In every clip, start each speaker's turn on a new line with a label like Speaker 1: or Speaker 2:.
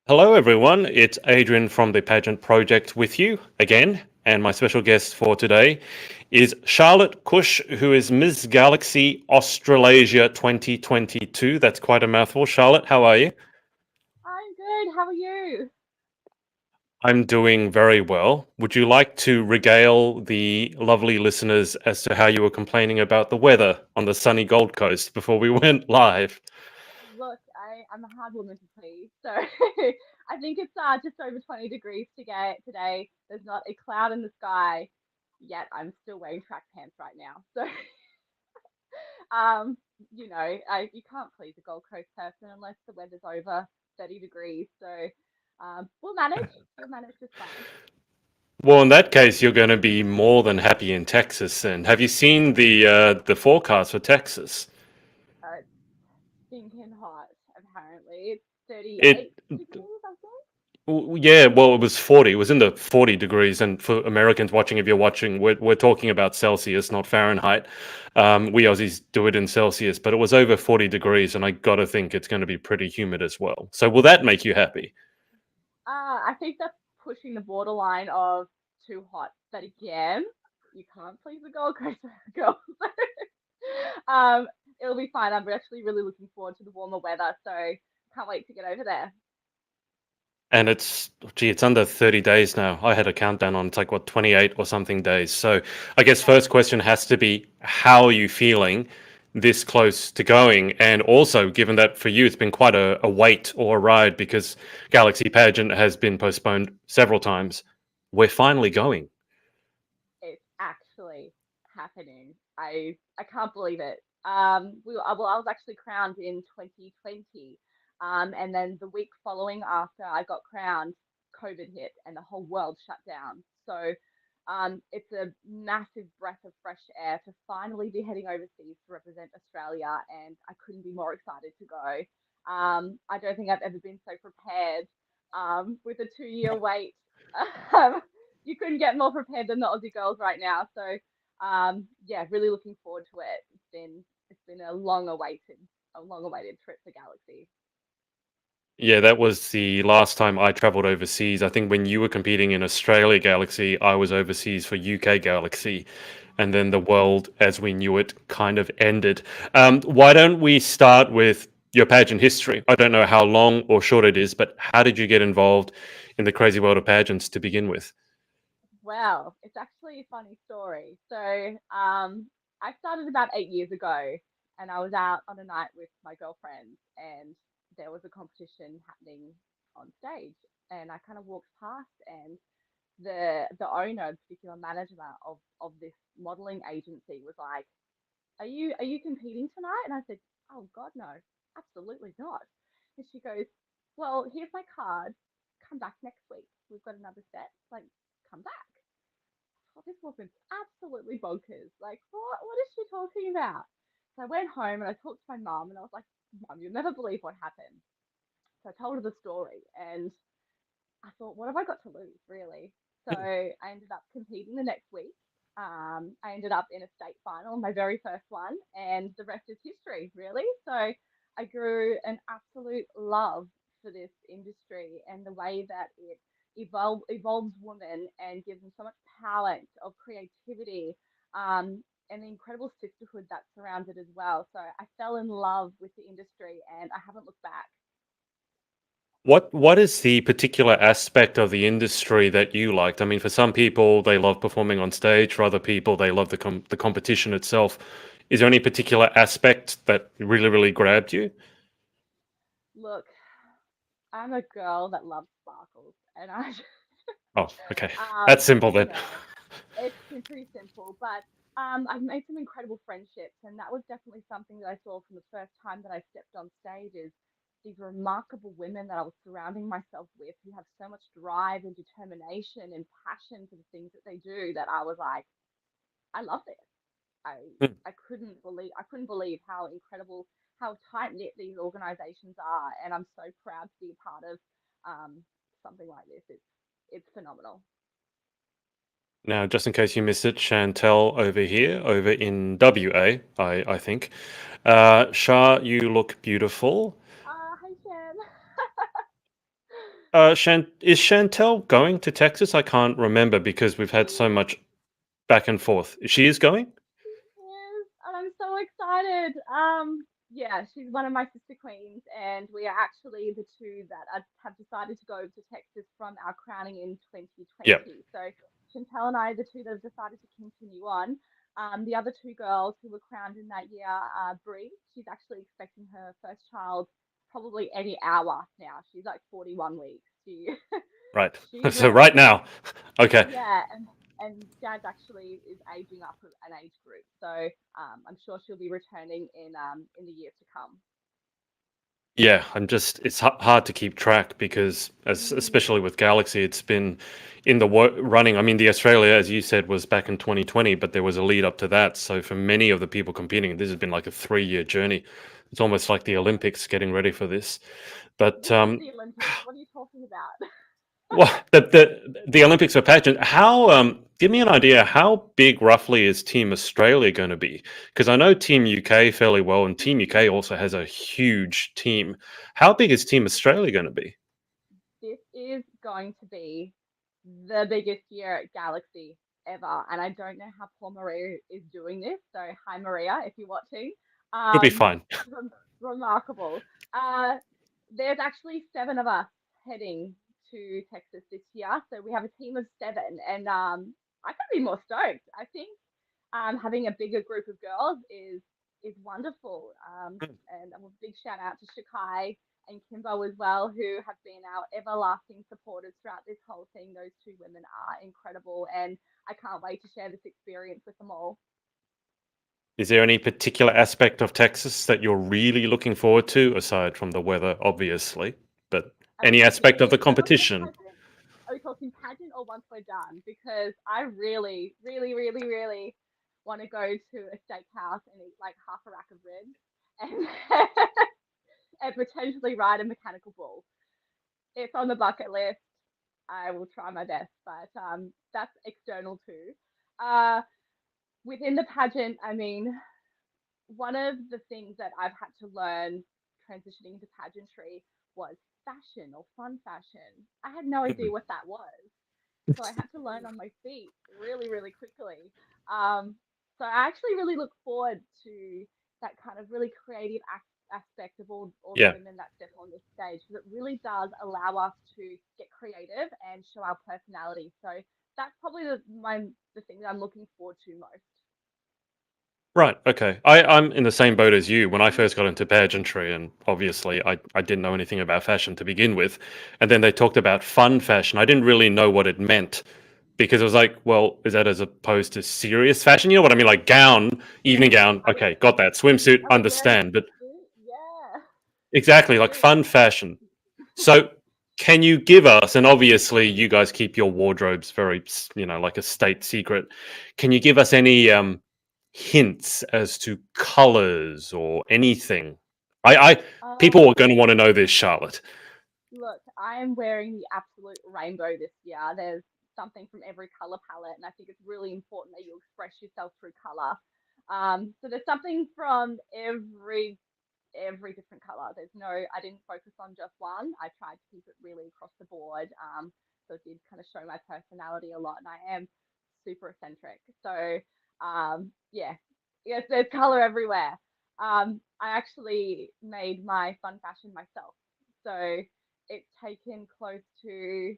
Speaker 1: Hello, everyone. It's Adrian from the Pageant Project with you again. And my special guest for today is Charlotte Cush, who is Ms Galaxy Australasia 2022. That's quite a mouthful. Charlotte, how are you?
Speaker 2: I'm good. How are you?
Speaker 1: I'm doing very well. Would you like to regale the lovely listeners as to how you were complaining about the weather on the sunny Gold Coast before we went live?
Speaker 2: Look, I'm a hard woman to please, so I think it's just over 20 degrees to get today. There's not a cloud in the sky, yet I'm still wearing track pants right now. So, um, you can't please a Gold Coast person unless the weather's over 30 degrees. So, we'll manage. We'll manage just fine.
Speaker 1: Well, in that case, you're going to be more than happy in Texas. And have you seen the forecast for Texas?
Speaker 2: It's stinking hot. Apparently, it's
Speaker 1: It
Speaker 2: 38 degrees, I think.
Speaker 1: Yeah, well, it was 40. It was in the 40 degrees. And for Americans watching, if you're watching, we're talking about Celsius, not Fahrenheit. We Aussies do it in Celsius, but it was over 40 degrees, and I got to think it's going to be pretty humid as well. So will that make you happy?
Speaker 2: I think that's pushing the borderline of too hot. But again, you can't please the Gold Coast girls. um, it'll be fine. I'm actually really looking forward to the warmer weather, so can't wait to get over there.
Speaker 1: And it's under 30 days now. I had a countdown on, it's like, what, 28 or something days. So I guess
Speaker 2: Yeah.
Speaker 1: first question has to be, how are you feeling this close to going? And also, given that for you, it's been quite a wait or a ride because Galaxy Pageant has been postponed several times. We're finally going.
Speaker 2: It's actually happening. I can't believe it. I was actually crowned in 2020, and then the week following after I got crowned, COVID hit and the whole world shut down. So, it's a massive breath of fresh air to finally be heading overseas to represent Australia, and I couldn't be more excited to go. I don't think I've ever been so prepared. With a 2 year wait. Um, you couldn't get more prepared than the Aussie girls right now. So yeah, really looking forward to it. It's been a long awaited trip to Galaxy.
Speaker 1: Yeah, that was the last time I traveled overseas. I think when you were competing in Australia Galaxy, I was overseas for UK Galaxy, and then the world as we knew it kind of ended. Why don't we start with your pageant history? I don't know how long or short it is, but how did you get involved in the crazy world of pageants to begin with?
Speaker 2: Well, it's actually a funny story. So I started about 8 years ago, and I was out on a night with my girlfriends, and there was a competition happening on stage, and I kind of walked past, and the owner, the particular manager of this modeling agency, was like, "Are you competing tonight?" And I said, "Oh God, no, absolutely not." And she goes, "Well, here's my card. Come back next week. We've got another set. Like, come back." Oh, this woman's absolutely bonkers. Like, what is she talking about? So I went home and I talked to my mum and I was like, "Mum, you'll never believe what happened." So I told her the story and I thought, what have I got to lose, really? So I ended up competing the next week. I ended up in a state final, my very first one, and the rest is history, really. So I grew an absolute love for this industry and the way that it evolves women and gives them so much power of creativity, and the incredible sisterhood that surrounds it as well. So I fell in love with the industry and I haven't looked back.
Speaker 1: What is the particular aspect of the industry that you liked? I mean, for some people, they love performing on stage. For other people, they love the competition itself. Is there any particular aspect that really grabbed you?
Speaker 2: Look, I'm a girl that loves sparkles, and I,
Speaker 1: Oh, okay. That's simple then.
Speaker 2: yeah, it's pretty simple. But I've made some incredible friendships, and that was definitely something that I saw from the first time that I stepped on stage. Is these remarkable women that I was surrounding myself with, who have so much drive and determination and passion for the things that they do. That I was like, I love this. I I couldn't believe how incredible, how tight knit these organizations are, and I'm so proud to be a part of something like this. It's phenomenal.
Speaker 1: Now, just in case you missed it, Chantel over here, over in WA, I think. Shah, you look beautiful.
Speaker 2: Hi Shan.
Speaker 1: Is Chantel going to Texas? I can't remember because we've had so much back and forth. She is going?
Speaker 2: Yes, and I'm so excited. Yeah, she's one of my sister queens, and we are actually the two that have decided to go to Texas from our crowning in
Speaker 1: Yeah,
Speaker 2: 2020. So Chantel and I are the two that have decided to continue on. The other two girls who were crowned in that year are Brie. She's actually expecting her first child probably any hour now. She's like 41 weeks.
Speaker 1: right.
Speaker 2: She's
Speaker 1: So
Speaker 2: ready.
Speaker 1: right now, okay.
Speaker 2: Yeah, and Jazz actually is aging up an age group, so I'm sure she'll be returning in the years to come.
Speaker 1: Yeah, it's hard to keep track because,
Speaker 2: Mm,
Speaker 1: especially with Galaxy, it's been in the running. I mean, the Australia, as you said, was back in 2020, but there was a lead up to that. So for many of the people competing, this has been like a 3 year journey. It's almost like the Olympics getting ready for this. But
Speaker 2: this is the Olympics. What are you talking about?
Speaker 1: well, the Olympics for pageant. How give me an idea? How big roughly is Team Australia going to be? Because I know Team UK fairly well, and Team UK also has a huge team. How big is Team Australia going to be?
Speaker 2: This is going to be the biggest year at Galaxy ever, and I don't know how poor Maria is doing this. So hi Maria, if you're watching.
Speaker 1: It'll be
Speaker 2: Um,
Speaker 1: fine.
Speaker 2: Remarkable. Uh, there's actually seven of us heading to Texas this year, so we have a team of seven, and I could be more stoked. I think having a bigger group of girls is wonderful. And a big shout out to Shakai and Kimbo as well, who have been our everlasting supporters throughout this whole thing. Those two women are incredible, and I can't wait to share this experience with them all.
Speaker 1: Is there any particular aspect of Texas that you're really looking forward to, aside from the weather, obviously, but
Speaker 2: Are we
Speaker 1: any
Speaker 2: talking
Speaker 1: aspect of the
Speaker 2: internally at
Speaker 1: competition?
Speaker 2: pageant? Are we talking pageant or once we're done? Because I really, really, really, really want to go to a steakhouse and eat like half a rack of ribs and and potentially ride a mechanical bull. It's on the bucket list. I will try my best, but that's external too. Uh, Within the pageant, I mean, one of the things that I've had to learn transitioning into pageantry was fashion or fun fashion. I had no idea what that was. So I had to learn on my feet really, really quickly. Um, so I actually really look forward to that kind of really creative aspect of all the
Speaker 1: Yeah.
Speaker 2: women that step on this stage because it really does allow us to get creative and show our personality. So that's probably the thing that I'm looking forward to most.
Speaker 1: Right. Okay. I'm in the same boat as you. When I first got into pageantry, and obviously I didn't know anything about fashion to begin with, and then they talked about fun fashion. I didn't really know what it meant because it was like, well, is that as opposed to serious fashion? You know what I mean? Like gown, evening gown.
Speaker 2: Are we
Speaker 1: Okay, got that. Swimsuit,
Speaker 2: are we wearing a
Speaker 1: understand. But
Speaker 2: suit? Yeah,
Speaker 1: exactly, like
Speaker 2: absolutely.
Speaker 1: fun fashion. So, can you give us, and obviously you guys keep your wardrobes very, like a state secret. Can you give us any hints as to colors or anything? I people
Speaker 2: Uh,
Speaker 1: are going to want to know this, Charlotte.
Speaker 2: Look, I am wearing the absolute rainbow this year. There's something from every color palette, and I think it's really important that you express yourself through color. So there's something from every different color. There's no, I didn't focus on just one. I tried to keep it really across the board. So it did kind of show my personality a lot, and I am super eccentric. So yeah, yes, there's color everywhere. I actually made my fun fashion myself. So it's taken close to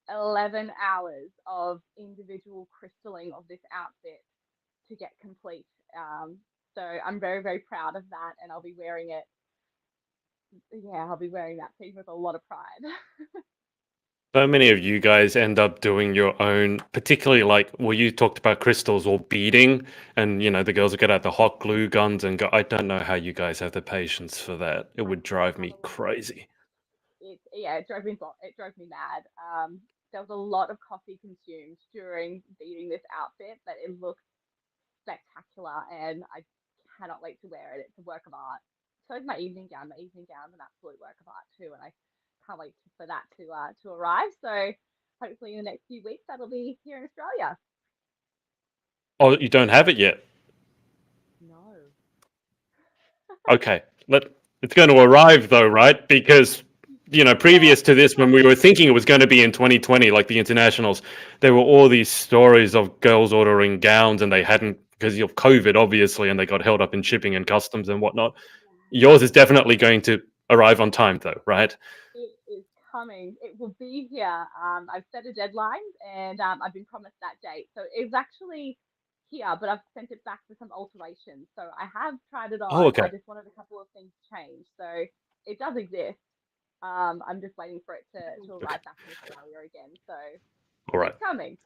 Speaker 2: 11 hours of individual crystalling of this outfit to get complete. So I'm very, very proud of that, and I'll be wearing it. Yeah, I'll be wearing that piece with a lot of pride.
Speaker 1: So many of you guys end up doing your own, particularly like, well, you talked about crystals or beading, and the girls will get out the hot glue guns and go. I don't know how you guys have the patience for that. It
Speaker 2: I
Speaker 1: would drive me
Speaker 2: cannot believe
Speaker 1: crazy.
Speaker 2: it drove me mad. There was a lot of coffee consumed during beating this outfit, but it looks spectacular, and I cannot wait to wear it. It's a work of art. So is my evening gown. My evening gown is an absolute work of art too, and I can't wait for that to arrive. So hopefully in the next few weeks that'll be here in Australia.
Speaker 1: Oh, you don't have it yet.
Speaker 2: No.
Speaker 1: Okay, it's going to arrive though, right? Because
Speaker 2: Yeah,
Speaker 1: previous to this, when we were thinking it was going to be in 2020, like the internationals, there were all these stories of girls ordering gowns and they hadn't because of COVID, obviously, and they got held up in shipping and customs and whatnot. Yours is definitely going to arrive on time, though, right?
Speaker 2: it is coming. It will be here. I've set a deadline and I've been promised that date. So it's actually here, but I've sent it back for some alterations. So I have tried it
Speaker 1: Oh,
Speaker 2: on. I
Speaker 1: okay.
Speaker 2: just wanted a couple of things changed. So it does exist. I'm just waiting for it to
Speaker 1: Okay.
Speaker 2: arrive back in Australia again. So
Speaker 1: All right.
Speaker 2: it's coming.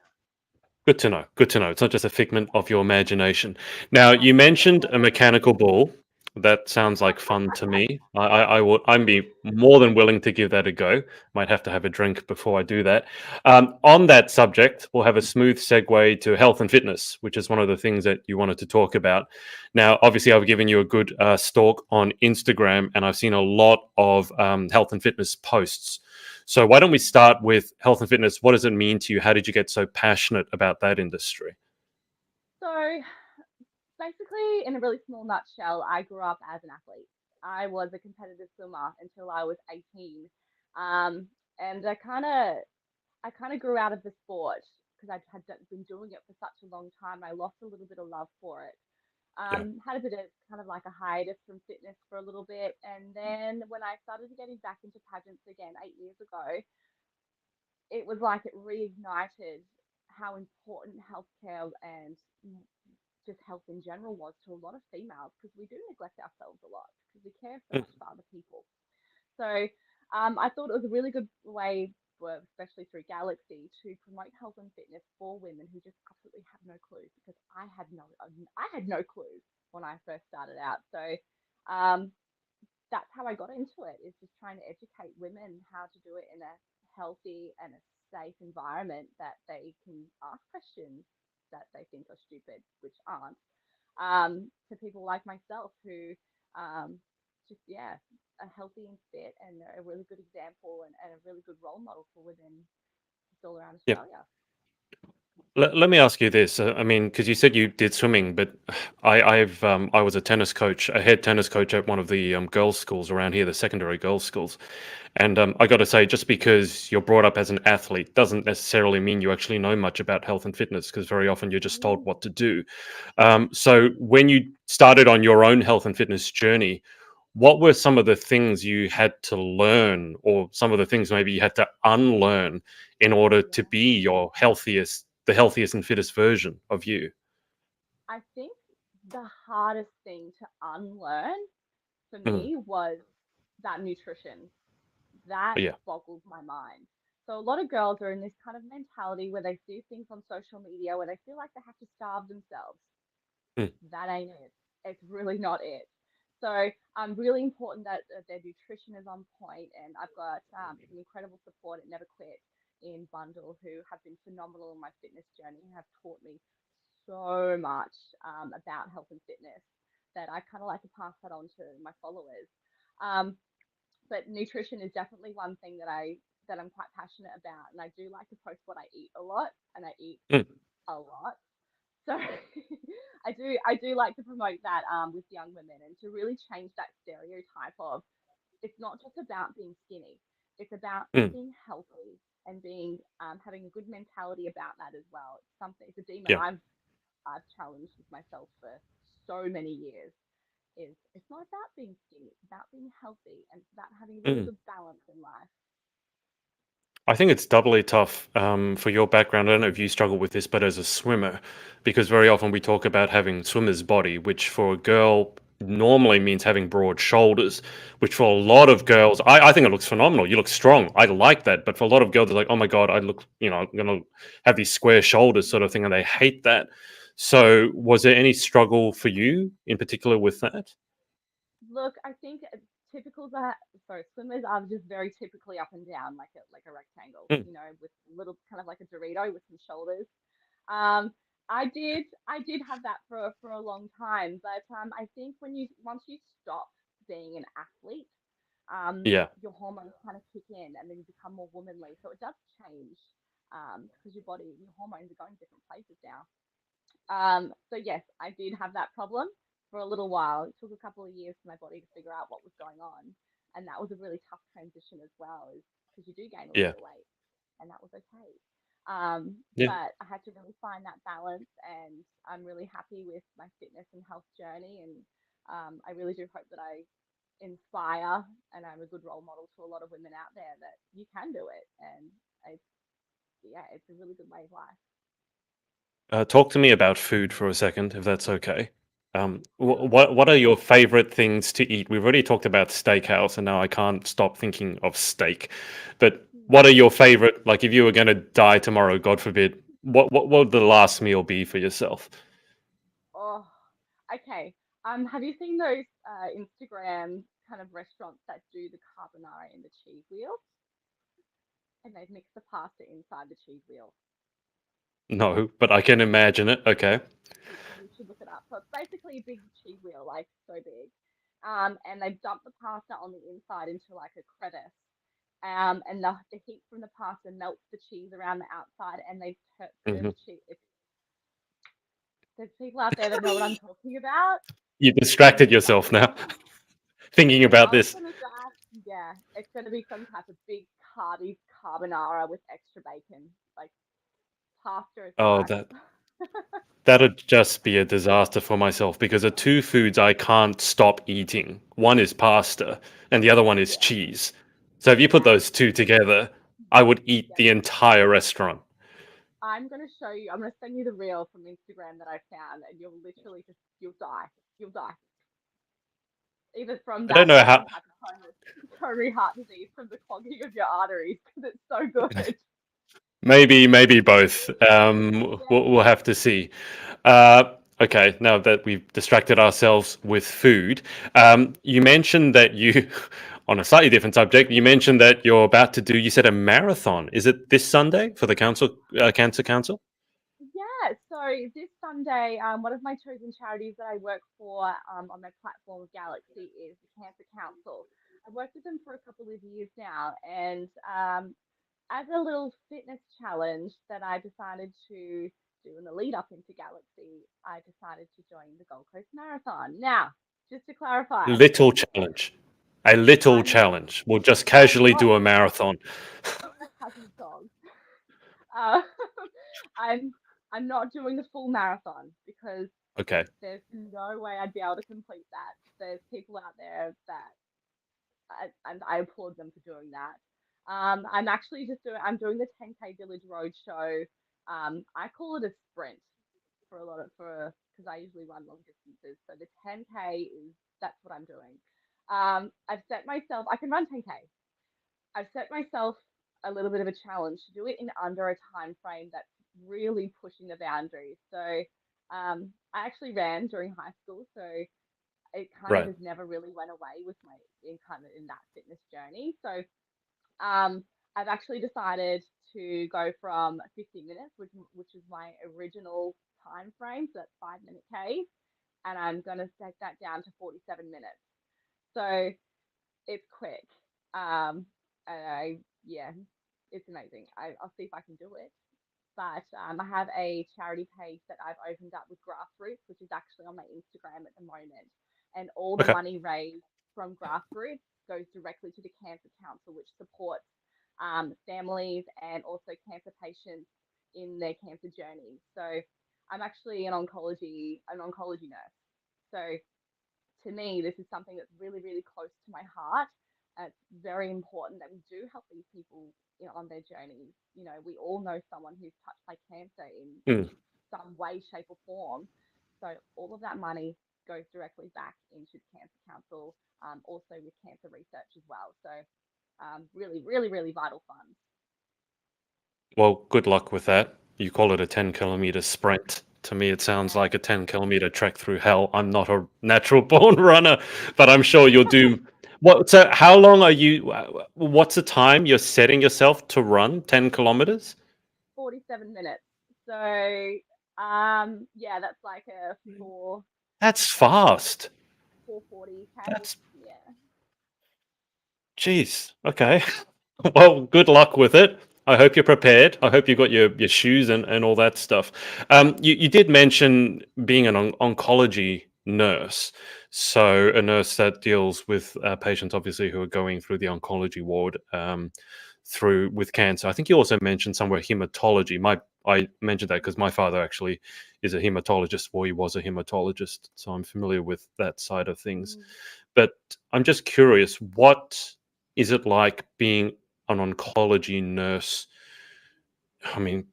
Speaker 1: Good to know. Good to know. It's not just a figment of your imagination. Now, you mentioned a
Speaker 2: Absolutely.
Speaker 1: mechanical ball. That sounds like fun to me. I would. I'd be more than willing to give that a go. Might have to have a drink before I do that. On that subject, we'll have a smooth segue to health and fitness, which is one of the things that you wanted to talk about. Now, obviously, I've given you a good stalk on Instagram, and I've seen a lot of health and fitness posts. So why don't we start with health and fitness? What does it mean to you? How did you get so passionate about that industry?
Speaker 2: So basically, in a really small nutshell, I grew up as an athlete. I was a competitive swimmer until I was 18. Um, and I kind of grew out of the sport because I had been doing it for such a long time. I lost a little bit of love for it.
Speaker 1: Yeah.
Speaker 2: Had a bit of kind of like a hiatus from fitness for a little bit, and then when I started getting back into pageants again 8 years ago, it was like it reignited how important healthcare and just health in general was to a lot of females because we do neglect ourselves a lot because we care so
Speaker 1: Mm,
Speaker 2: much for other people. So I thought it was a really good way, especially through Galaxy, to promote health and fitness for women who just absolutely have no clue because I had no clue when I first started out. So um, that's how I got into it, is just trying to educate women how to do it in a healthy and a safe environment that they can ask questions that they think are stupid, which aren't, to people like myself who just, yeah, are healthy and fit and are a really good example and a really good role model for women just all around
Speaker 1: yeah.
Speaker 2: Australia.
Speaker 1: Let me ask you this. I mean, because you said you did swimming, but I was a tennis coach, a head tennis coach at one of the girls' schools around here, the secondary girls' schools. And I got to say, just because you're brought up as an athlete doesn't necessarily mean you actually know much about health and fitness, because very often you're just told
Speaker 2: Mm.
Speaker 1: what to do. So when you started on your own health and fitness journey, what were some of the things you had to learn, or some of the things maybe you had to unlearn in order to
Speaker 2: Yeah.
Speaker 1: be the healthiest and fittest version of you?
Speaker 2: I think the hardest thing to unlearn for
Speaker 1: Mm,
Speaker 2: me was that nutrition. That
Speaker 1: yeah.
Speaker 2: boggles my mind. So a lot of girls are in this kind of mentality where they see things on social media where they feel like they have to starve themselves.
Speaker 1: Mm,
Speaker 2: That ain't it. It's really not it. So really important that their nutrition is on point, and I've got some incredible support at Never Quit in Bundle who have been phenomenal in my fitness journey and have taught me so much about health and fitness that I kind of like to pass that on to my followers. Um, but nutrition is definitely one thing that I'm quite passionate about, and I do like to post what I eat a lot, and I eat
Speaker 1: mm,
Speaker 2: a lot. So I do like to promote that with young women and to really change that stereotype of it's not just about being skinny, it's about
Speaker 1: mm,
Speaker 2: being healthy and being having a good mentality about that as well. It's a demon
Speaker 1: yeah.
Speaker 2: I've challenged with myself for so many years. Is it's not about being skinny, it's about being healthy and it's about having a really
Speaker 1: Mm.
Speaker 2: good balance in life.
Speaker 1: I think it's doubly tough for your background. I don't know if you struggle with this, but as a swimmer, because very often we talk about having swimmer's body, which for a girl normally means having broad shoulders, which for a lot of girls, I think it looks phenomenal. You look strong. I like that. But for a lot of girls, they're like, oh my God, I look, I'm going to have these square shoulders sort of thing, and they hate that. So was there any struggle for you in particular with that?
Speaker 2: Look, I think typicals are sorry, swimmers are just very typically up and down, like a rectangle,
Speaker 1: Mm,
Speaker 2: with little kind of like a Dorito with some shoulders. Um, I did have that for a long time, but I think once you stop being an athlete,
Speaker 1: yeah.
Speaker 2: your hormones kind of kick in, and then you become more womanly. So it does change, because your hormones are going different places now. So yes, I did have that problem for a little while. It took a couple of years for my body to figure out what was going on. and that was a really tough transition as well, is because you do gain a little
Speaker 1: Yeah.
Speaker 2: bit of weight, and that was okay.
Speaker 1: Yeah.
Speaker 2: But I had to really find that balance, and I'm really happy with my fitness and health journey, and I really do hope that I inspire and I'm a good role model to a lot of women out there that you can do it, and it's yeah, it's a really good way of life.
Speaker 1: Talk to me about food for a second, if that's okay.
Speaker 2: Sure.
Speaker 1: What are your favorite things to eat? We've already talked about steakhouse, and now I can't stop thinking of steak. But what are your favorite? Like, if you were going to die tomorrow, God forbid, what would the last meal be for yourself?
Speaker 2: Oh, okay. Have you seen those Instagram kind of restaurants that do the carbonara in the cheese wheel, and they've mixed the pasta inside the cheese wheel?
Speaker 1: No, but I can imagine it. Okay.
Speaker 2: You should look it up. So it's basically a big cheese wheel, like so big. And they dump the pasta on the inside into like a crevice. And the heat from the pasta melts the cheese around the outside, and they turn
Speaker 1: Hmm.
Speaker 2: the cheese. There's people out there that know what I'm talking about.
Speaker 1: You
Speaker 2: I'm
Speaker 1: distracted
Speaker 2: gonna
Speaker 1: yourself now, thinking
Speaker 2: if
Speaker 1: about
Speaker 2: I was
Speaker 1: this.
Speaker 2: gonna die, yeah, it's gonna be some type of big carby carbonara with extra bacon. Like pasta is
Speaker 1: Oh,
Speaker 2: life.
Speaker 1: that'd just be a disaster for myself because the two foods I can't stop eating. One is pasta, and the other one is
Speaker 2: Yeah,
Speaker 1: cheese. So if you put
Speaker 2: yeah,
Speaker 1: those two together, I would eat
Speaker 2: yeah.
Speaker 1: the entire restaurant.
Speaker 2: I'm gonna show you. I'm gonna send you the reel from Instagram that I found, and you'll literally just you'll die. You'll die either from
Speaker 1: I don't
Speaker 2: that
Speaker 1: know
Speaker 2: or
Speaker 1: how.
Speaker 2: some type of coronary heart disease from the clogging of your arteries because it's so good.
Speaker 1: Maybe both.
Speaker 2: Yeah.
Speaker 1: We'll have to see. Uh, okay, now that we've distracted ourselves with food, you mentioned that you, on a slightly different subject, you mentioned that you're about to do. You said a marathon. Is it this Sunday for the Cancer Council?
Speaker 2: Yeah, so this Sunday, one of my chosen charities that I work for on my platform Galaxy is the Cancer Council. I've worked with them for a couple of years now, and as a little fitness challenge that I decided to do in the lead up into Galaxy, I decided to join the Gold Coast Marathon. Now, just to clarify,
Speaker 1: Little challenge. A little
Speaker 2: I'm not,
Speaker 1: challenge. We'll just
Speaker 2: I'm
Speaker 1: casually
Speaker 2: not
Speaker 1: do a marathon.
Speaker 2: having songs. Uh, I'm I'm not doing the full marathon because
Speaker 1: Okay.
Speaker 2: there's no way I'd be able to complete that. There's people out there that and I applaud them for doing that. I'm actually just doing I'm doing the 10K Village Roadshow. I call it a sprint for a lot of for because I usually run long distances. So the 10K is that's what I'm doing. I've set myself I can run 10K. I've set myself a little bit of a challenge to do it in under a time frame that's really pushing the boundaries. So I actually ran during high school, so it kind of
Speaker 1: Right.
Speaker 2: has never really went away with my in kind of in that fitness journey. So um, I've actually decided to go from 50 minutes, which is my original time frame, so that's 5 minute K, and I'm gonna take that down to 47 minutes. So it's quick. And yeah, it's amazing. I'll see if I can do it. But I have a charity page that I've opened up with Grassroots, which is actually on my Instagram at the moment. And all the
Speaker 1: Okay.
Speaker 2: money raised from Grassroots goes directly to the Cancer Council, which supports families and also cancer patients in their cancer journey. So I'm actually an oncology nurse. So to me, this is something that's really, really close to my heart. It's very important that we do help these people, on their journeys. We all know someone who's touched by cancer in
Speaker 1: Mm.
Speaker 2: some way, shape, or form. So all of that money goes directly back into the Cancer Council, also with cancer research as well. So really, really, really vital funds.
Speaker 1: Well, good luck with that. You call it a 10-kilometer sprint. To me, it sounds
Speaker 2: Yeah,
Speaker 1: like a 10-kilometer trek through hell. I'm not a natural born runner, but I'm sure you'll do. What? So, how long are you? What's the time you're setting yourself to run 10 kilometers?
Speaker 2: 47 minutes. So yeah, that's like a
Speaker 1: That's fast.
Speaker 2: 440K.
Speaker 1: That's
Speaker 2: Yeah.
Speaker 1: Jeez. Okay. Well, good luck with it. I hope you're prepared. I hope you got your shoes and all that stuff. You did mention being an oncology nurse. So a nurse that deals with patients, obviously, who are going through the oncology ward through with cancer. I think you also mentioned somewhere hematology. I mentioned that because my father actually is a hematologist, or he was a hematologist, so I'm familiar with that side of things.
Speaker 2: Mm.
Speaker 1: But I'm just curious, what is it like being an oncology nurse? I mean,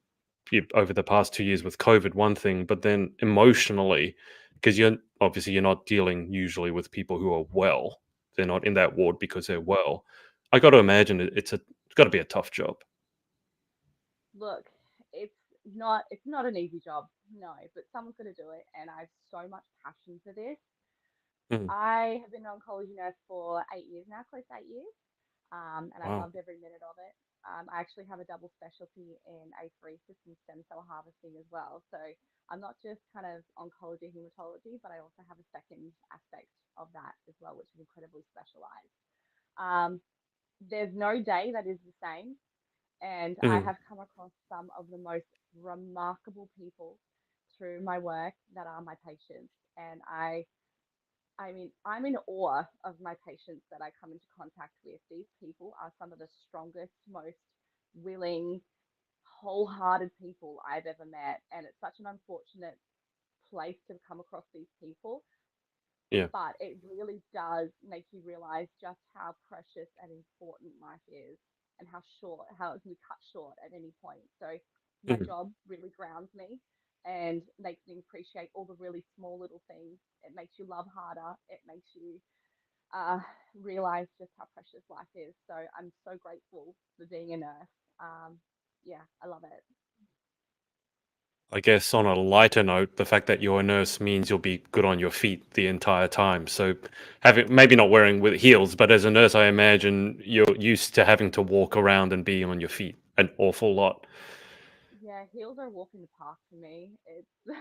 Speaker 1: over the past 2 years with COVID, one thing, but then emotionally, because you're not dealing usually with people who are well. They're not in that ward because they're well. I got to imagine it's got to be a tough job.
Speaker 2: Look, it's it's not an easy job, no, but someone's going to do it, and I have so much passion for this.
Speaker 1: Mm,
Speaker 2: I have been an oncology nurse for 8 years now, close to 8 years, and I've
Speaker 1: wow.
Speaker 2: loved every minute of it. I actually have a double specialty in apheresis and stem cell harvesting as well. So I'm not just kind of oncology, hematology, but I also have a second aspect of that as well, which is incredibly specialized. Um, there's no day that is the same, and I
Speaker 1: Mm,
Speaker 2: have come across some of the most remarkable people through my work that are my patients, and I mean, I'm in awe of my patients that I come into contact with. These people are some of the strongest, most willing, wholehearted people I've ever met. And it's such an unfortunate place to come across these people.
Speaker 1: yeah.
Speaker 2: But it really does make you realize just how precious and important life is and how it can be cut short at any point. So my
Speaker 1: Mm.
Speaker 2: job really grounds me and makes me appreciate all the really small little things. It makes you love harder. It makes you uh, realize just how precious life is. So I'm so grateful for being a nurse. Yeah, I love it.
Speaker 1: I guess on a lighter note, the fact that you're a nurse means you'll be good on your feet the entire time. So, having maybe not wearing with heels, but as a nurse, I imagine you're used to having to walk around and be on your feet an awful lot.
Speaker 2: Yeah, heels are a walk in the park for me. It's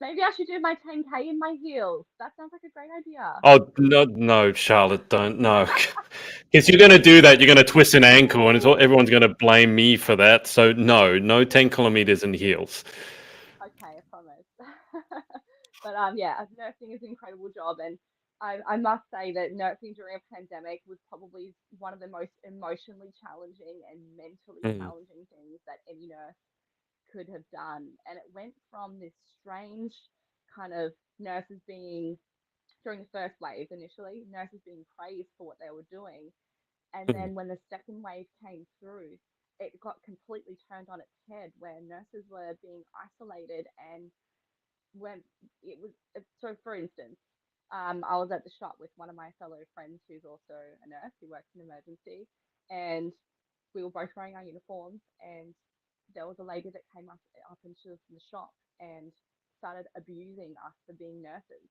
Speaker 2: maybe I should do my 10K in my heels. That sounds like a great idea.
Speaker 1: Oh no, no, Charlotte, don't no, because you're going to do that. You're going to twist an ankle, and everyone's going to blame me for that. So no, no 10 kilometers in heels.
Speaker 2: Okay, I promise. But yeah, nursing is an incredible job, and I must say that nursing during a pandemic was probably one of the most emotionally challenging and mentally
Speaker 1: Mm,
Speaker 2: challenging things that any nurse could have done. And it went from this strange kind of nurses being during the first wave initially, nurses being praised for what they were doing, and
Speaker 1: mm,
Speaker 2: then when the second wave came through, it got completely turned on its head where nurses were being isolated and when it was so for instance I was at the shop with one of my fellow friends who's also a nurse who works in emergency, and we were both wearing our uniforms, and there was a lady that came up into us in the shop and started abusing us for being nurses,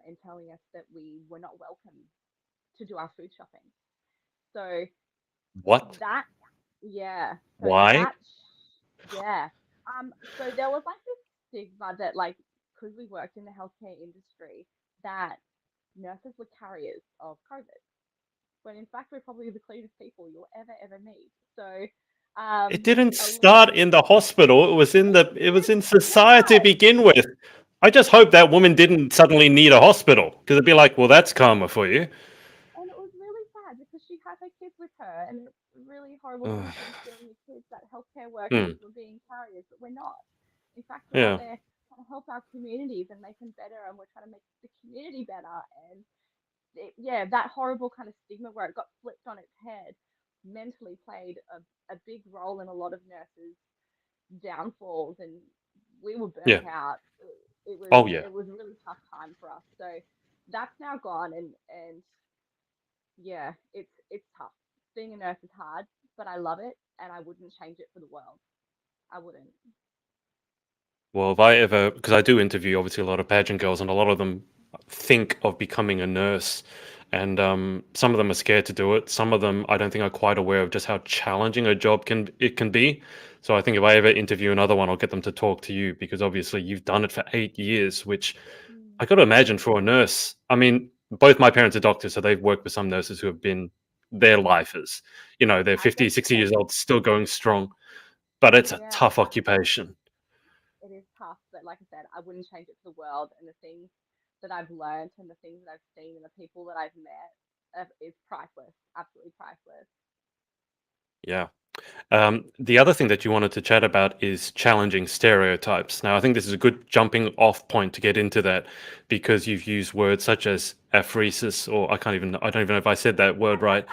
Speaker 2: and telling us that we were not welcome to do our food shopping. So
Speaker 1: what?
Speaker 2: that, yeah, so
Speaker 1: Why?
Speaker 2: that, yeah. So there was like this stigma that like because we worked in the healthcare industry that nurses were carriers of COVID, when in fact we're probably the cleanest people you'll ever meet. So
Speaker 1: It didn't
Speaker 2: a lot,
Speaker 1: start in the hospital. It was in society to
Speaker 2: yeah,
Speaker 1: begin with. I just hope that woman didn't suddenly need a hospital because it'd be like, well, that's karma for you.
Speaker 2: and it was really sad because she had her kids with her, and it's a really horrible thing
Speaker 1: Ugh.
Speaker 2: to instill in your kids that healthcare workers
Speaker 1: Hmm.
Speaker 2: were being carriers, but we're not. In fact, we're out
Speaker 1: Yeah.
Speaker 2: there trying to help our communities and make them better, and we're trying to make the community better. And yeah, that horrible kind of stigma where it got flipped on its head mentally played a big role in a lot of nurses' downfalls, and we were
Speaker 1: Yeah.
Speaker 2: burnt out. It was
Speaker 1: Oh yeah.
Speaker 2: it was a really tough time for us. So that's now gone, and yeah, it's tough. Being a nurse is hard, but I love it, and I wouldn't change it for the world. I wouldn't.
Speaker 1: Well, if I ever, because I do interview obviously a lot of pageant girls, and a lot of them think of becoming a nurse, and some of them are scared to do it. Some of them, I don't think, are quite aware of just how challenging a job can be. So I think if I ever interview another one, I'll get them to talk to you because obviously you've done it for 8 years, which
Speaker 2: Mm.
Speaker 1: I got to imagine for a nurse. I mean, both my parents are doctors, so they've worked with some nurses who have been their lifers. They're
Speaker 2: I bet
Speaker 1: 50,
Speaker 2: you
Speaker 1: 60 years
Speaker 2: can.
Speaker 1: old, still going strong, but it's a
Speaker 2: Yeah,
Speaker 1: tough occupation.
Speaker 2: it is tough, but like I said, I wouldn't change it for the world. And the things that I've learned and the things that I've seen and the people that I've met is priceless, absolutely priceless.
Speaker 1: Yeah. The other thing that you wanted to chat about is challenging stereotypes. Now, I think this is a good jumping off point to get into that because you've used words such as aphoresis, or I don't even know if I said that word right,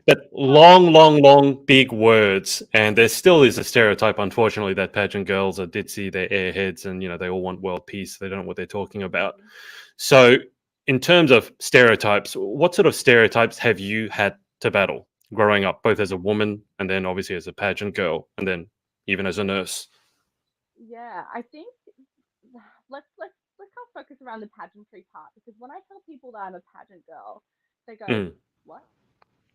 Speaker 1: but
Speaker 2: Oh,
Speaker 1: long, long, long, big words. And there still is a stereotype, unfortunately, that pageant girls are ditzy, they're airheads, and, they all want world peace. They don't know what they're talking about.
Speaker 2: mm,
Speaker 1: So, in terms of stereotypes, what sort of stereotypes have you had to battle growing up, both as a woman and then obviously as a pageant girl, and then even as a nurse?
Speaker 2: yeah, I think let's kind of focus around the pageantry part because when I tell people that I'm a pageant girl, they go,
Speaker 1: Mm,
Speaker 2: "What?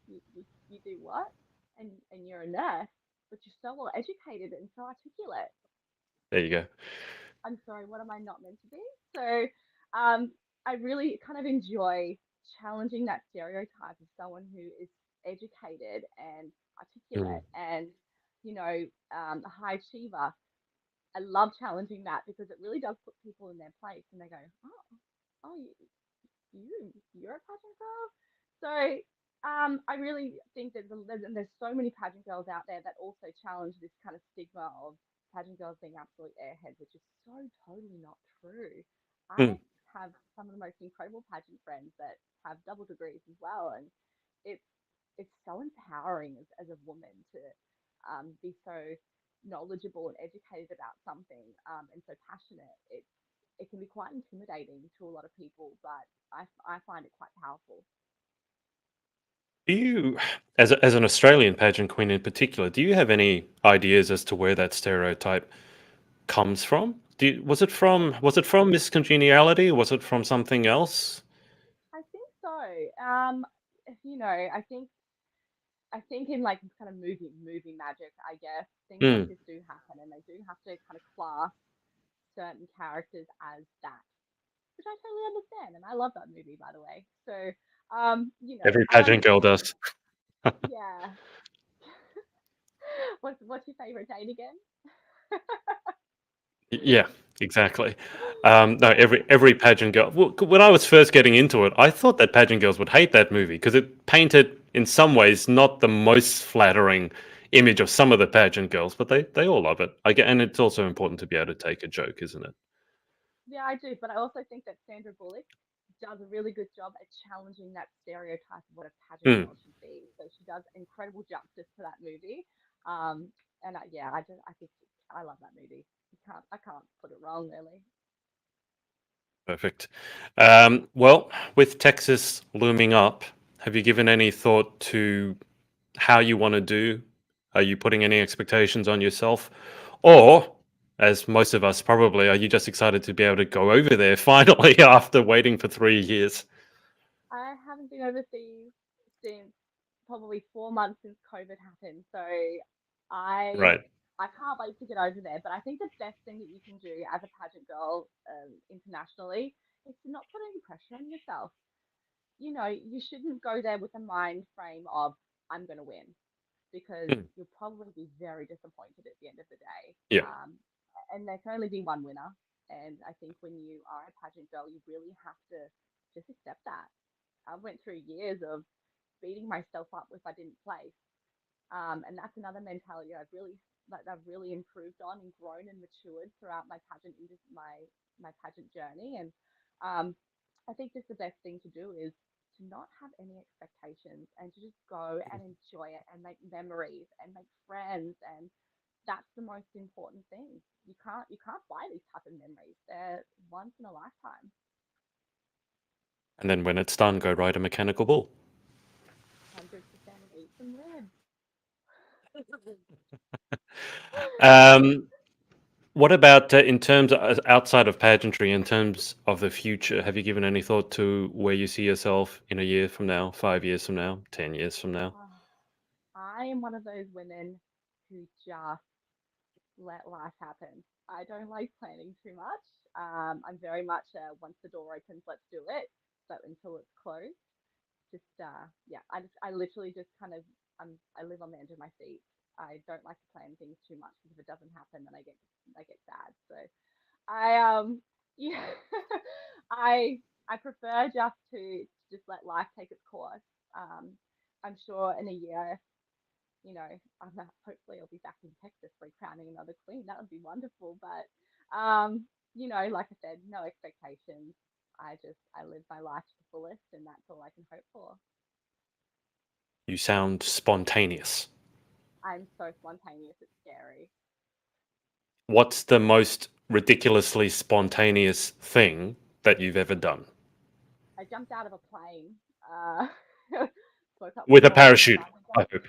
Speaker 2: You do what? And you're a nurse, but you're so well educated and so articulate.
Speaker 1: there you go.
Speaker 2: I'm sorry, what am I not meant to be?" So, um, I really kind of enjoy challenging that stereotype of someone who is educated and
Speaker 1: Mm.
Speaker 2: articulate and, you know, a high achiever. I love challenging that because it really does put people in their place and they go, oh, you're a pageant girl. So I really think that there's so many pageant girls out there that also challenge this kind of stigma of pageant girls being absolute airheads, which is so totally not true.
Speaker 1: Mm.
Speaker 2: I have some of the most incredible pageant friends that have double degrees as well, and it's it's so empowering as a woman to be so knowledgeable and educated about something and so passionate. It can be quite intimidating to a lot of people, but I find it quite powerful.
Speaker 1: Do you, as an Australian pageant queen in particular, do you have any ideas as to where that stereotype comes from? Was it from Miss Congeniality? Was it from something else?
Speaker 2: I think so. You know, I think in like kind of movie magic, I guess things like
Speaker 1: Mm.
Speaker 2: this do happen, and they do have to kind of class certain characters as that, which I totally understand, and I love that movie by the way. So, you know,
Speaker 1: Every
Speaker 2: I
Speaker 1: pageant girl
Speaker 2: understand.
Speaker 1: does.
Speaker 2: Yeah. What's your favorite date again?
Speaker 1: Yeah, exactly. No,
Speaker 2: Yeah.
Speaker 1: every pageant girl. Well, when I was first getting into it, I thought that pageant girls would hate that movie because it painted, in some ways, not the most flattering image of some of the pageant girls, but they all love it. I get, and it's also important to be able to take a joke, isn't it?
Speaker 2: Yeah, I do, but I also think that Sandra Bullock does a really good job at challenging that stereotype of what a pageant
Speaker 1: Mm,
Speaker 2: girl should be. So she does incredible justice to that movie. Um, and yeah, I think I love that movie. I can't put it wrong really.
Speaker 1: perfect. Well, with Texas looming up, have you given any thought to how you want to do? Are you putting any expectations on yourself? Or, as most of us probably, are you just excited to be able to go over there finally after waiting for 3 years?
Speaker 2: I haven't been overseas since probably 4 months since COVID happened. So I
Speaker 1: Right.
Speaker 2: I can't wait to get over there. But I think the best thing that you can do as a pageant girl internationally is to not put any pressure on yourself. You know, you shouldn't go there with a mind frame of I'm going to win because
Speaker 1: Hmm.
Speaker 2: you'll probably be very disappointed at the end of the day.
Speaker 1: Yeah.
Speaker 2: Um, and there can only be one winner. And I think when you are a pageant girl, you really have to just accept that. I went through years of beating myself up if I didn't place. And that's another mentality I've really improved on and grown and matured throughout my pageant journey. And um, I think just the best thing to do is to not have any expectations and to just go and enjoy it and make memories and make friends. And that's the most important thing. You can't buy these type of memories. They're once in a lifetime.
Speaker 1: And then when it's done, go ride a mechanical bull.
Speaker 2: 100% and eat some ribs.
Speaker 1: Um, what about in terms of, outside of pageantry, in terms of the future? Have you given any thought to where you see yourself in a year from now, 5 years from now, 10 years from now?
Speaker 2: Oh, I am one of those women who just let life happen. I don't like planning too much. I'm very much once the door opens, let's do it. But until it's closed, just yeah, I literally just kind of I live on the edge of my seat. I don't like to plan things too much because if it doesn't happen, then I get sad. So I yeah, I I prefer just let life take its course. Um, I'm sure in a year, hopefully I'll be back in Texas recrowning another queen. That would be wonderful. But like I said, no expectations. I live my life to the fullest, and that's all I can hope for.
Speaker 1: You sound spontaneous.
Speaker 2: I'm so spontaneous, it's scary.
Speaker 1: What's the most ridiculously spontaneous thing that you've ever done?
Speaker 2: I jumped out of a plane. Woke up
Speaker 1: With
Speaker 2: one
Speaker 1: a
Speaker 2: morning,
Speaker 1: parachute,
Speaker 2: decided
Speaker 1: I hope.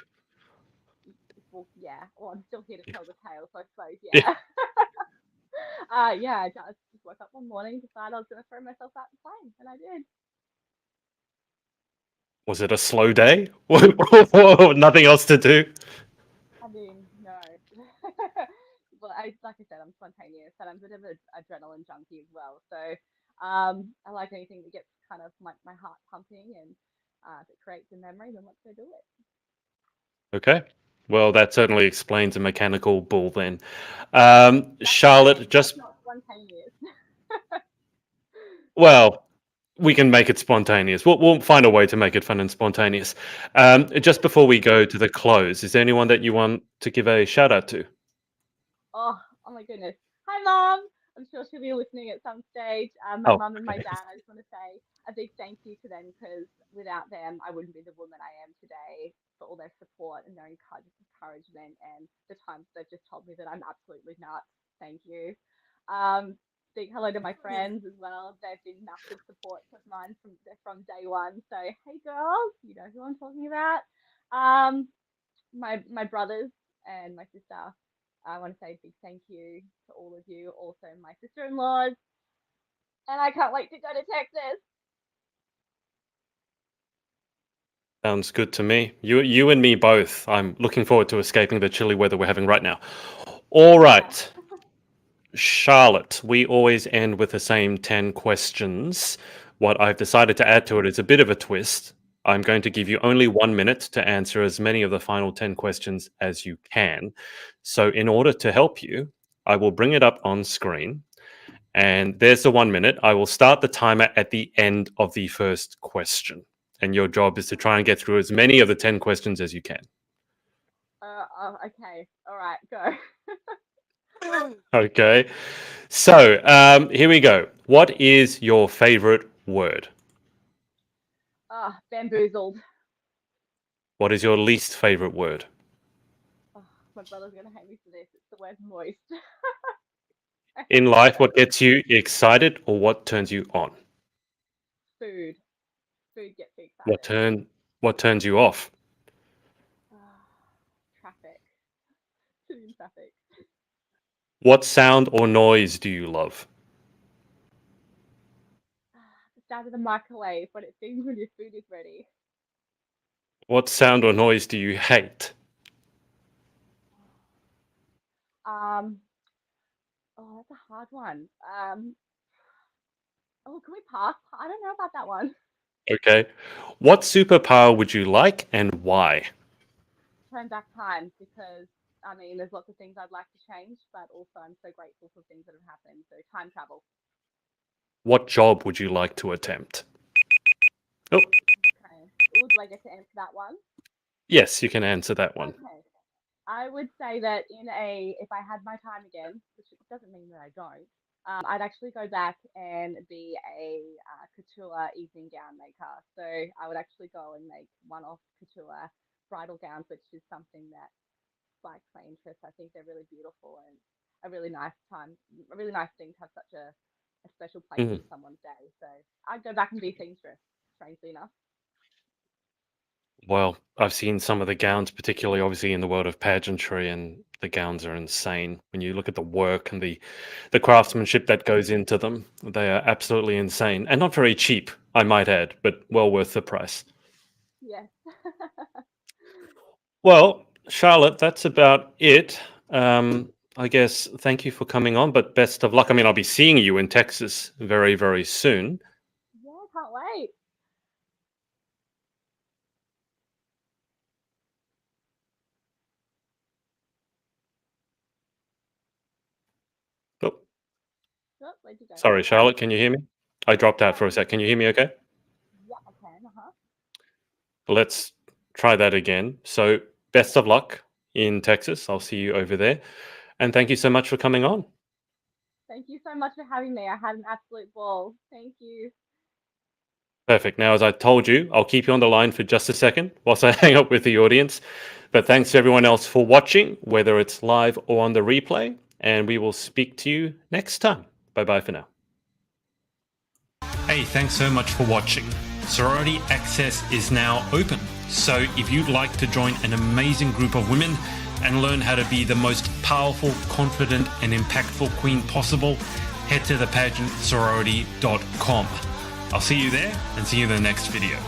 Speaker 2: well, yeah. Well, I'm still here to tell the tale, so I suppose,
Speaker 1: Yeah.
Speaker 2: yeah. Yeah, I just woke up one morning, decided I was going to throw myself out the plane, and I did.
Speaker 1: Was it a slow day? Nothing else to do?
Speaker 2: I mean, no. But like I said, I'm spontaneous, and I'm a bit of an adrenaline junkie as well. So I like anything that gets kind of my heart pumping and that creates a memory, then let's go do it.
Speaker 1: Okay. Well, that certainly explains a mechanical bull then. Charlotte,
Speaker 2: That's
Speaker 1: just,
Speaker 2: not spontaneous.
Speaker 1: well, we can make it spontaneous. We'll find a way to make it fun and spontaneous. Just before we go to the close, is there anyone that you want to give a shout out to?
Speaker 2: Oh, oh my goodness. Hi, Mom. I'm sure she'll be listening at some stage. My
Speaker 1: Oh,
Speaker 2: mum and my dad, I just want to say a big thank you to them because without them, I wouldn't be the woman I am today for all their support and their encouragement and the times they've just told me that I'm absolutely nuts. Thank you. Um, Big hello to my friends as well. They've been massive supports of mine from day one. So, hey, girls, you know who I'm talking about. Um, my brothers and my sister. I want to say a big thank you to all of you. Also, my sister-in-laws, and I can't wait to go to Texas.
Speaker 1: sounds good to me. You and me both. I'm looking forward to escaping the chilly weather we're having right now. All
Speaker 2: Yeah.
Speaker 1: right. Charlotte, we always end with the same 10 questions. What I've decided to add to it is a bit of a twist. I'm going to give you only 1 minute to answer as many of the final 10 questions as you can. So, in order to help you, I will bring it up on screen. And there's the 1 minute. I will start the timer at the end of the first question. And your job is to try and get through as many of the 10 questions as you can.
Speaker 2: Okay. All right. Go.
Speaker 1: Okay. So, here we go. What is your favorite word?
Speaker 2: Bamboozled.
Speaker 1: What is your least favorite word?
Speaker 2: Oh, my brother's gonna hate me for this. It's the word moist. I
Speaker 1: In
Speaker 2: hate that
Speaker 1: life,
Speaker 2: word.
Speaker 1: what gets you excited or what turns you on?
Speaker 2: Food. Food gets me
Speaker 1: What
Speaker 2: excited.
Speaker 1: turn what turns you off?
Speaker 2: Traffic. Sitting in traffic.
Speaker 1: What sound or noise do you love?
Speaker 2: The sound of the microwave when it sings when your food is ready.
Speaker 1: What sound or noise do you hate?
Speaker 2: Um. Oh, that's a hard one. Oh, can we pass? I don't know about that one.
Speaker 1: Okay. What superpower would you like and why?
Speaker 2: Turn back time because I mean, there's lots of things I'd like to change, but also I'm so grateful for things that have happened. So time travel.
Speaker 1: What job would you like to attempt? Oh,
Speaker 2: Okay. Oh, do I get to answer that one?
Speaker 1: yes, you can answer that one.
Speaker 2: Okay. I would say that if I had my time again, which doesn't mean that I don't, I'd actually go back and be a couture evening gown maker. So I would actually go and make one-off couture bridal gowns, which is something that spikes my interest. I think they're really beautiful and a really nice time, a really nice thing to have such a special place
Speaker 1: Mhm.
Speaker 2: in someone's day. So I'd go back and be seamstress, strangely enough.
Speaker 1: Well, I've seen some of the gowns, particularly obviously in the world of pageantry, and the gowns are insane. When you look at the work and the craftsmanship that goes into them, they are absolutely insane and not very cheap, I might add, but well worth the price.
Speaker 2: Yes.
Speaker 1: Well, Charlotte, that's about it. I guess thank you for coming on, but best of luck. I mean, I'll be seeing you in Texas very, very soon.
Speaker 2: Yeah, can't wait.
Speaker 1: Oh,
Speaker 2: Oh, where'd you go?
Speaker 1: Sorry, Charlotte, can you hear me? I dropped out for a sec. Can you hear me okay?
Speaker 2: Yeah, I can.
Speaker 1: Let's try that again. So, best of luck in Texas. I'll see you over there. And thank you so much for coming on.
Speaker 2: Thank you so much for having me. I had an absolute ball. Thank you.
Speaker 1: Perfect. Now, as I told you, I'll keep you on the line for just a second whilst I hang up with the audience. But thanks to everyone else for watching, whether it's live or on the replay. And we will speak to you next time. Bye-bye for now. Hey, thanks so much for watching. Sorority Access is now open. So if you'd like to join an amazing group of women and learn how to be the most powerful, confident, and impactful queen possible, head to thepageantsorority.com. I'll see you there and see you in the next video.